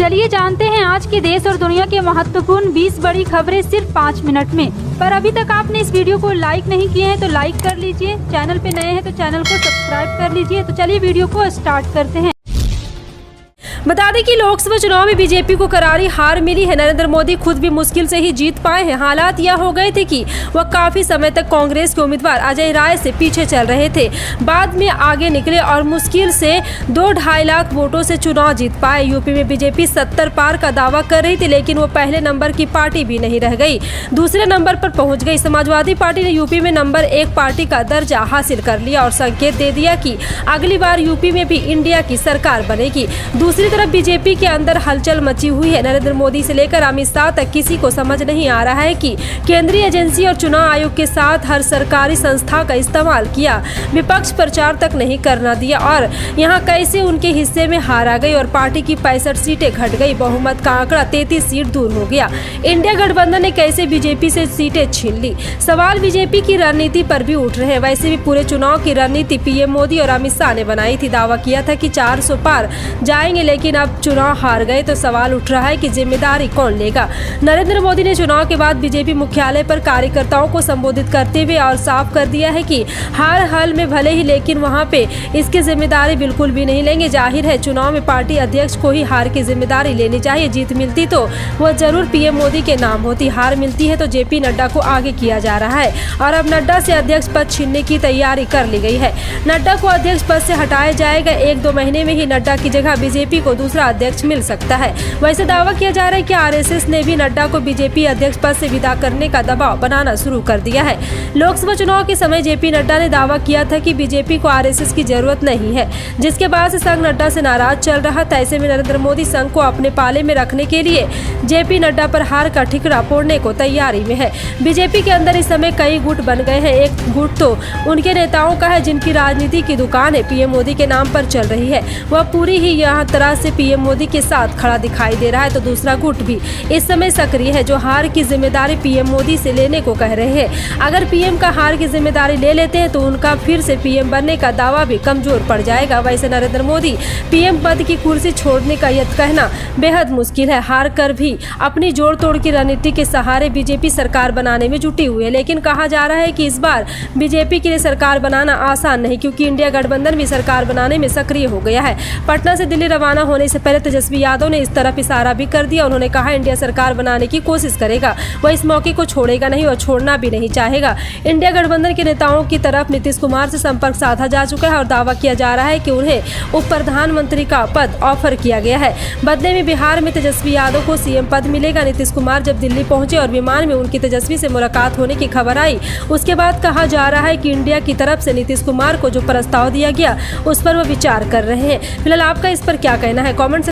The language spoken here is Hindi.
चलिए जानते हैं आज के देश और दुनिया के महत्वपूर्ण 20 बड़ी खबरें सिर्फ 5 मिनट में। पर अभी तक आपने इस वीडियो को लाइक नहीं किए हैं तो लाइक कर लीजिए, चैनल पे नए हैं तो चैनल को सब्सक्राइब कर लीजिए। तो चलिए वीडियो को स्टार्ट करते हैं। बता दें कि लोकसभा चुनाव में बीजेपी को करारी हार मिली है। नरेंद्र मोदी खुद भी मुश्किल से ही जीत पाए हैं। हालात यह हो गए थे कि वह काफी समय तक कांग्रेस के उम्मीदवार अजय राय से पीछे चल रहे थे। बाद में आगे निकले और मुश्किल से 2-2.5 लाख वोटों से चुनाव जीत पाए। यूपी में बीजेपी 70 पार का दावा कर रही थी, लेकिन वो पहले नंबर की पार्टी भी नहीं रह गई, दूसरे नंबर पर पहुंच गई। समाजवादी पार्टी ने यूपी में नंबर 1 पार्टी का दर्जा हासिल कर लिया और संकेत दे दिया कि अगली बार यूपी में भी इंडिया की सरकार बनेगी। दूसरी तरफ बीजेपी के अंदर हलचल मची हुई है। नरेंद्र मोदी से लेकर अमित शाह तक किसी को समझ नहीं आ रहा है कि केंद्रीय एजेंसी और चुनाव आयोग के साथ हर सरकारी संस्था का इस्तेमाल किया, विपक्ष प्रचार तक नहीं करना दिया और यहां कैसे उनके हिस्से में हार आ गई और पार्टी की 65 सीटें घट गई। बहुमत का आंकड़ा 33 सीट दूर हो गया। इंडिया गठबंधन ने कैसे बीजेपी से सीटें छीन ली। सवाल बीजेपी की रणनीति पर भी उठ रहे हैं। वैसे भी पूरे चुनाव की रणनीति पीएम मोदी और अमित शाह ने बनाई थी। दावा किया था कि 400 पार जाएंगे, लेकिन अब चुनाव हार गए तो सवाल उठ रहा है कि जिम्मेदारी कौन लेगा। नरेंद्र मोदी ने चुनाव के बाद बीजेपी मुख्यालय पर कार्यकर्ताओं को संबोधित करते हुए और साफ कर दिया है कि हार हाल में भले ही, लेकिन वहां पे इसकी जिम्मेदारी बिल्कुल भी नहीं लेंगे। जाहिर है चुनाव में पार्टी अध्यक्ष को ही हार की जिम्मेदारी लेनी चाहिए। जीत मिलती तो वह जरूर पीएम मोदी के नाम होती, हार मिलती है तो जेपी नड्डा को आगे किया जा रहा है और अब नड्डा से अध्यक्ष पद छीनने की तैयारी कर ली गई है। नड्डा को अध्यक्ष पद से हटाया जाएगा। 1-2 महीने में ही नड्डा की जगह बीजेपी को दूसरा अध्यक्ष मिल सकता है। वैसे दावा किया जा रहा है कि आरएसएस ने भी नड्डा को बीजेपी अध्यक्ष पद से विदा करने का दबाव बनाना शुरू कर दिया है। लोकसभा चुनाव के समय जेपी नड्डा ने दावा किया था कि बीजेपी को आरएसएस की जरूरत नहीं है, जिसके बाद से संघ नड्डा से नाराज चल रहा था। ऐसे में नरेंद्र मोदी संघ को अपने पाले में रखने के लिए जेपी नड्डा पर हार का ठिकरा फोड़ने को तैयारी में है। बीजेपी के अंदर इस समय कई गुट बन गए हैं। एक गुट तो उनके नेताओं का है जिनकी राजनीति की दुकान है पीएम मोदी के नाम पर चल रही है। वह पूरी ही यहाँ तरह से पीएम मोदी के साथ खड़ा दिखाई दे रहा है। तो दूसरा गुट भी इस समय सक्रिय है, जो हार की जिम्मेदारी पीएम मोदी से लेने को कह रहे हैं। अगर पीएम का हार की जिम्मेदारी ले लेते हैं तो उनका फिर से पीएम बनने का दावा भी कमजोर पड़ जाएगा। वैसे नरेंद्र मोदी पीएम पद की कुर्सी छोड़ने का यह कहना बेहद मुश्किल है। हार कर भी अपनी जोड़ तोड़ की रणनीति के सहारे बीजेपी सरकार बनाने में जुटी हुई है, लेकिन कहा जा रहा है कि इस बार बीजेपी के लिए सरकार बनाना आसान नहीं, क्योंकि इंडिया गठबंधन भी सरकार बनाने में सक्रिय हो गया है। पटना से दिल्ली रवाना होने से पहले तेजस्वी यादव ने इस तरफ इशारा भी कर दिया। उन्होंने कहा इंडिया सरकार बनाने की कोशिश करेगा, वह इस मौके को छोड़ेगा नहीं और छोड़ना भी नहीं चाहेगा। इंडिया गठबंधन के नेताओं की तरफ नीतीश कुमार से संपर्क साधा जा चुका है और दावा किया जा रहा है कि उन्हें उप प्रधानमंत्री का पद ऑफर किया गया है। बदले में बिहार में तेजस्वी यादव को सीएम पद मिलेगा। नीतीश कुमार जब दिल्ली पहुंचे और विमान में उनकी तेजस्वी से मुलाकात होने की खबर आई, उसके बाद कहा जा रहा है कि इंडिया की तरफ से नीतीश कुमार को जो प्रस्ताव दिया गया उस पर वो विचार कर रहे हैं। फिलहाल आपका इस पर क्या कहना है, कॉमेंट